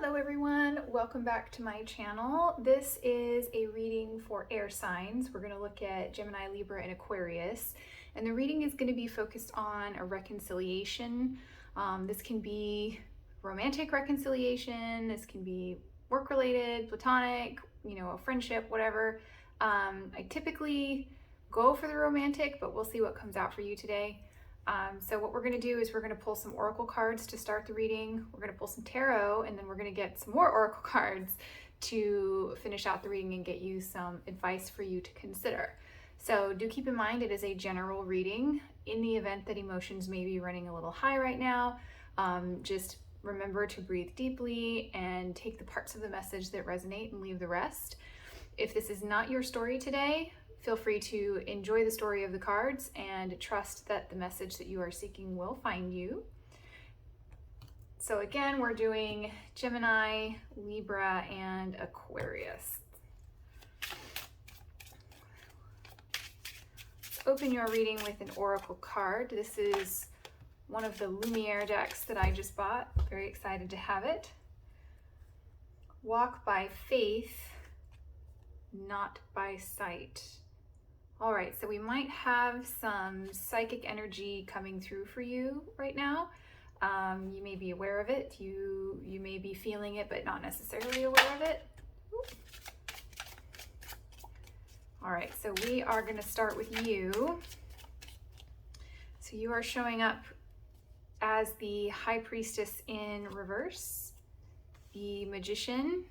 Hello everyone, welcome back to my channel. This is a reading for air signs. We're going to look at Gemini, Libra, and Aquarius. And the reading is going to be focused on a reconciliation. This can be romantic reconciliation, this can be work-related, platonic, a friendship, whatever. I typically go for the romantic, but we'll see what comes out for you today. So what we're going to do is we're going to pull some oracle cards to start the reading. We're going to pull some tarot, and then we're going to get some more oracle cards to finish out the reading and get you some advice for you to consider. So do keep in mind it is a general reading. In the event that emotions may be running a little high right now, just remember to breathe deeply and take the parts of the message that resonate and leave the rest. If this is not your story today, feel free to enjoy the story of the cards and trust that the message that you are seeking will find you. So again, we're doing Gemini, Libra, and Aquarius. Open your reading with an oracle card. This is one of the Lumiere decks that I just bought. Very excited to have it. Walk by faith, not by sight. All right, so we might have some psychic energy coming through for you right now. You may be aware of it. You may be feeling it, but not necessarily aware of it. All right, so we are going to start with you. So you are showing up as the High Priestess in reverse, the Magician,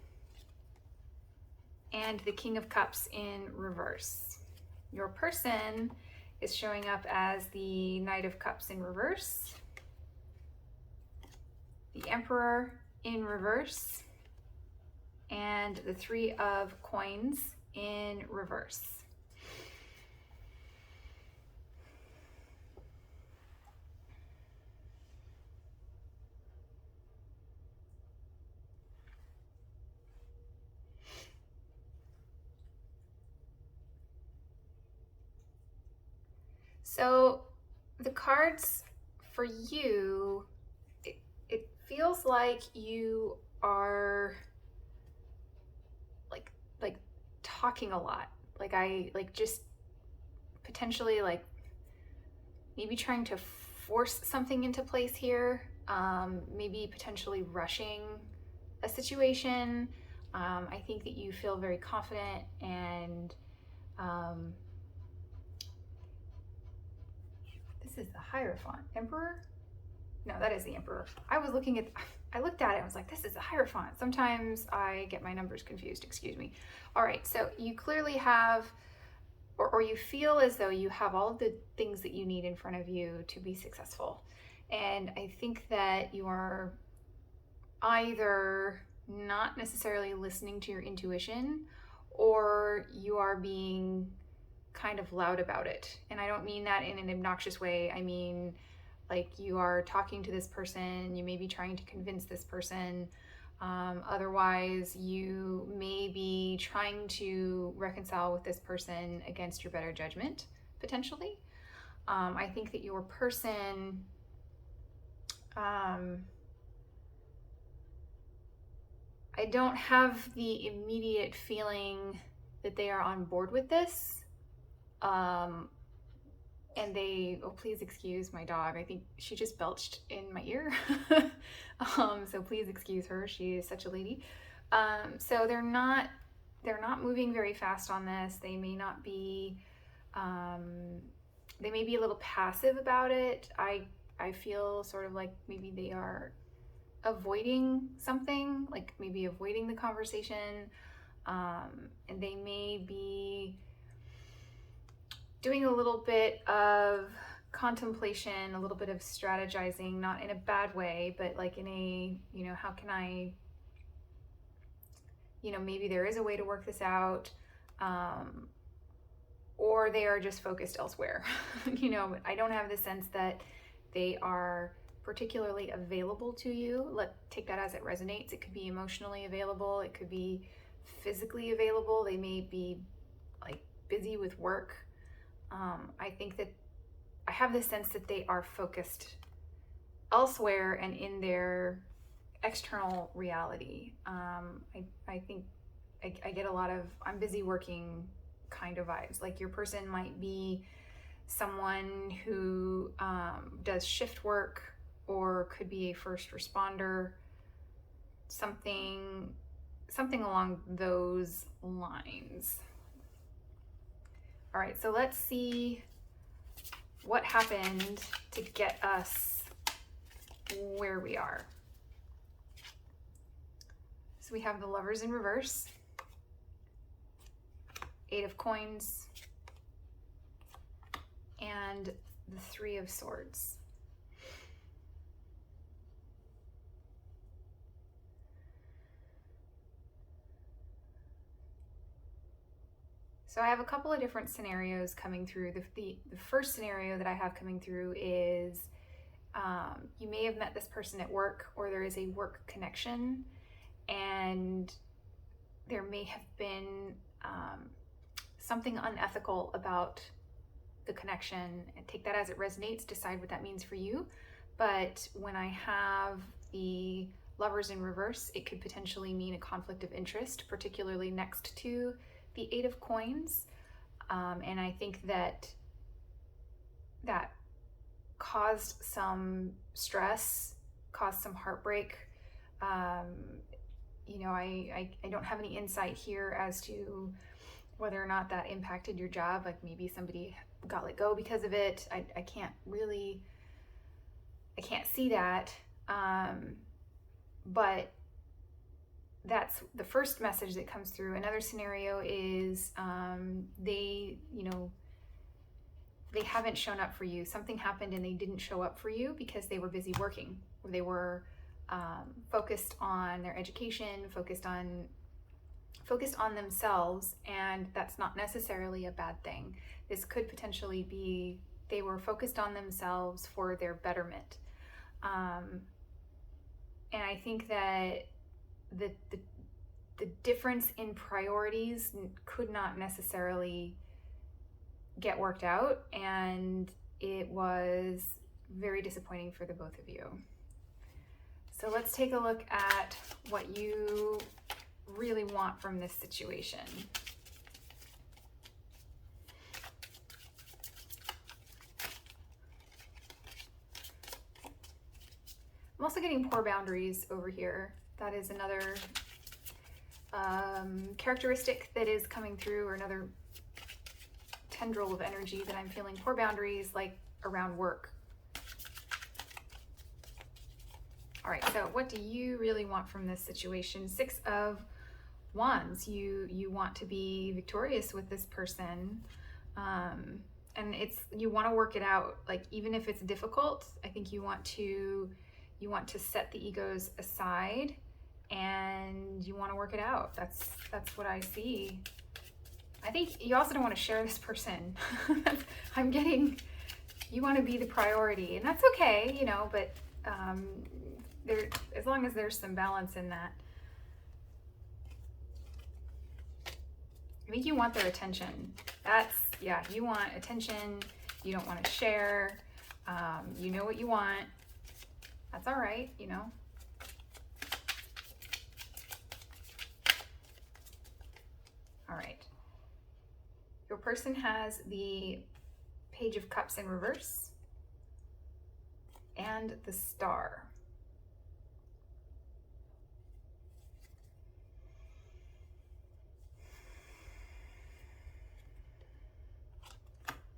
and the King of Cups in reverse. Your person is showing up as the Knight of Cups in reverse, the Emperor in reverse, and the Three of Coins in reverse. So the cards for you, it feels like you are like talking a lot. Just potentially maybe trying to force something into place here. Maybe potentially rushing a situation. I think that you feel very confident and this is the Hierophant. Emperor? No, that is the Emperor. I looked at it and was like, this is the Hierophant. Sometimes I get my numbers confused, excuse me. All right, so you clearly have, or you feel as though you have all of the things that you need in front of you to be successful. And I think that you are either not necessarily listening to your intuition, or you are being kind of loud about it. And I don't mean that in an obnoxious way. I mean, like, you are talking to this person, you may be trying to convince this person. Otherwise, you may be trying to reconcile with this person against your better judgment, potentially. I think that your person I don't have the immediate feeling that they are on board with this. And oh, please excuse my dog. I think she just belched in my ear. So please excuse her. She is such a lady. So they're not moving very fast on this. They may not be, they may be a little passive about it. I feel sort of like maybe they are avoiding something, like maybe avoiding the conversation. And they may be doing a little bit of contemplation, a little bit of strategizing, not in a bad way, but like in a, how can I, maybe there is a way to work this out, or they are just focused elsewhere. But I don't have the sense that they are particularly available to you. Take that as it resonates. It could be emotionally available. It could be physically available. They may be like busy with work. I think that I have the sense that they are focused elsewhere and in their external reality. I think I get a lot of I'm busy working kind of vibes. Like your person might be someone who does shift work, or could be a first responder, something along those lines. All right, so let's see what happened to get us where we are. So we have the Lovers in reverse, 8 of Coins, and the 3 of Swords. So I have a couple of different scenarios coming through. The first scenario that I have coming through is you may have met this person at work, or there is a work connection, and there may have been something unethical about the connection, and take that as it resonates, decide what that means for you. But when I have the Lovers in reverse, it could potentially mean a conflict of interest, particularly next to the 8 of Coins. And I think that caused some stress, caused some heartbreak. You know, I don't have any insight here as to whether or not that impacted your job. Like maybe somebody got let go because of it. I can't see that. But that's the first message that comes through. Another scenario is they haven't shown up for you. Something happened and they didn't show up for you because they were busy working, or they were focused on their education, focused on themselves, and that's not necessarily a bad thing. This could potentially be they were focused on themselves for their betterment. And I think that the difference in priorities could not necessarily get worked out, and it was very disappointing for the both of you. So let's take a look at what you really want from this situation. I'm also getting poor boundaries over here. That is another characteristic that is coming through, or another tendril of energy that I'm feeling. Poor boundaries, like around work. All right, so what do you really want from this situation? 6 of Wands. You want to be victorious with this person, and you want to work it out. Like even if it's difficult, I think you want to set the egos aside, and you want to work it out. That's what I see. I think you also don't want to share this person. I'm getting, you want to be the priority, and that's okay, you know, but as long as there's some balance in that. I think you want their attention. You want attention. You don't want to share. You know what you want. That's all right, you know. All right. Your person has the Page of Cups in reverse and the Star.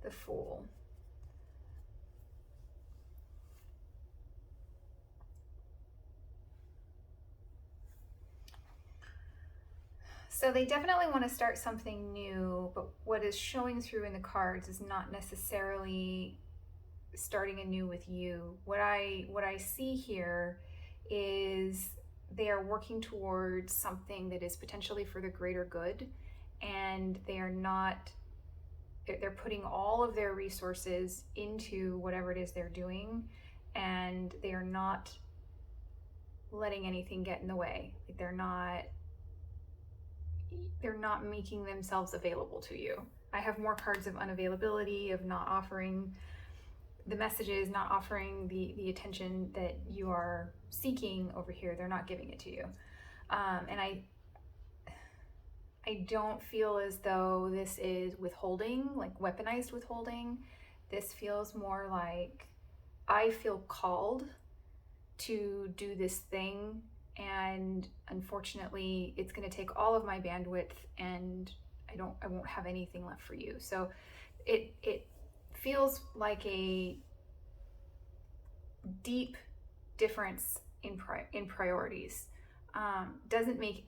The Fool. So they definitely want to start something new, but what is showing through in the cards is not necessarily starting anew with you. What I see here is they are working towards something that is potentially for the greater good, and they're putting all of their resources into whatever it is they're doing, and they are not letting anything get in the way. Like they're not making themselves available to you. I have more cards of unavailability, of not offering the messages, not offering the attention that you are seeking over here, they're not giving it to you. And I don't feel as though this is withholding, like weaponized withholding. This feels more like I feel called to do this thing, and unfortunately it's going to take all of my bandwidth, and I won't have anything left for you. So it feels like a deep difference in priorities. Doesn't make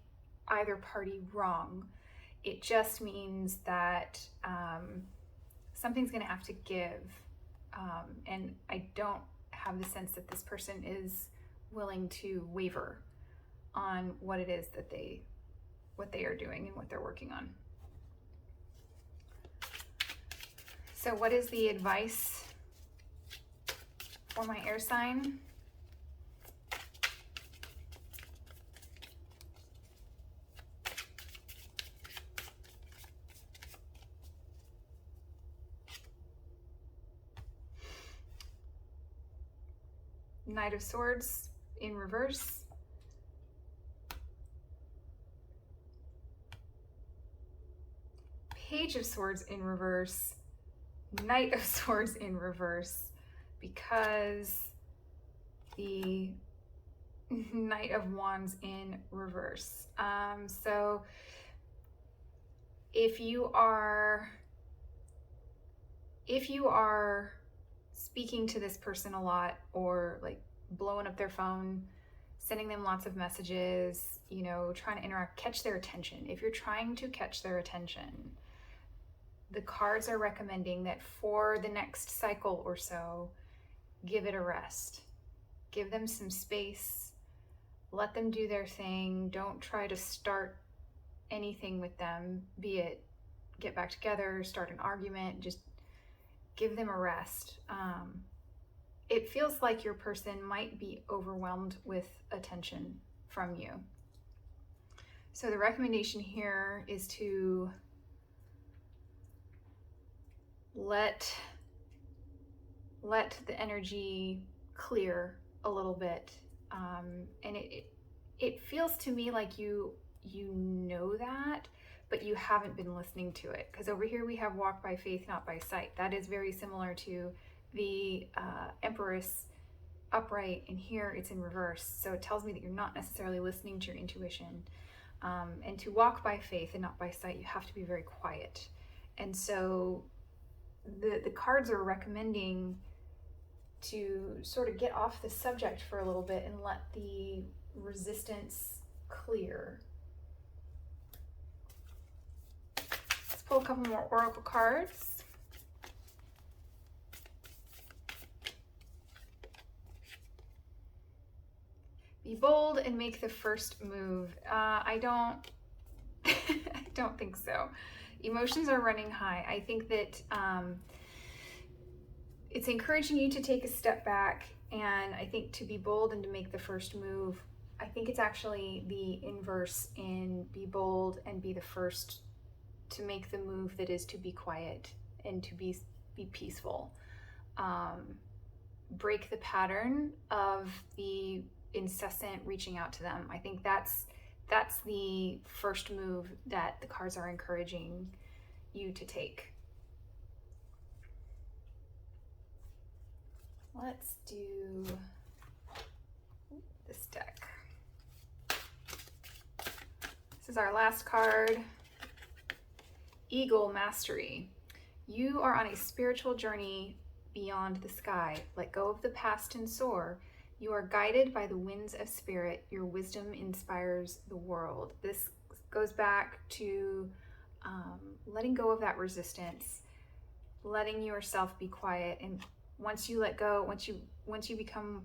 either party wrong. It just means that something's going to have to give, and I don't have the sense that this person is willing to waver on what it is that what they are doing and what they're working on. So what is the advice for my air sign? Knight of Swords in reverse. Page of Swords in reverse. Knight of Swords in reverse, because the Knight of Wands in reverse. So if you are speaking to this person a lot, or like blowing up their phone, sending them lots of messages, you know, trying to interact, catch their attention. If you're trying to catch their attention, the cards are recommending that for the next cycle or so, give it a rest. Give them some space. Let them do their thing. Don't try to start anything with them, be it get back together, start an argument, just give them a rest. It feels like your person might be overwhelmed with attention from you. So the recommendation here is to let the energy clear a little bit. And it feels to me like you know that, but you haven't been listening to it. Because over here we have walk by faith, not by sight. That is very similar to the Empress upright, and here it's in reverse. So it tells me that you're not necessarily listening to your intuition. And to walk by faith and not by sight, you have to be very quiet. And so the cards are recommending to sort of get off the subject for a little bit and let the resistance clear. Let's pull a couple more oracle cards. Be bold and make the first move. I don't think so. Emotions are running high. I think that it's encouraging you to take a step back, and I think to be bold and to make the first move, I think it's actually the inverse in be bold and be the first to make the move that is to be quiet and to be peaceful. Break the pattern of the incessant reaching out to them. I think that's the first move that the cards are encouraging you to take. Let's do this deck. This is our last card. Eagle Mastery. You are on a spiritual journey beyond the sky. Let go of the past and soar. You are guided by the winds of spirit. Your wisdom inspires the world. This goes back to letting go of that resistance, letting yourself be quiet. And once you let go, once you become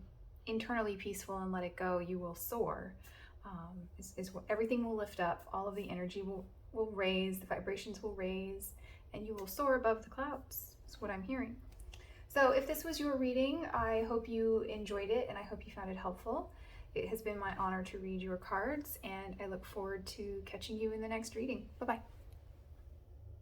internally peaceful and let it go, you will soar. Everything will lift up. All of the energy will raise. The vibrations will raise, and you will soar above the clouds. That's what I'm hearing. So if this was your reading, I hope you enjoyed it, and I hope you found it helpful. It has been my honor to read your cards, and I look forward to catching you in the next reading. Bye-bye.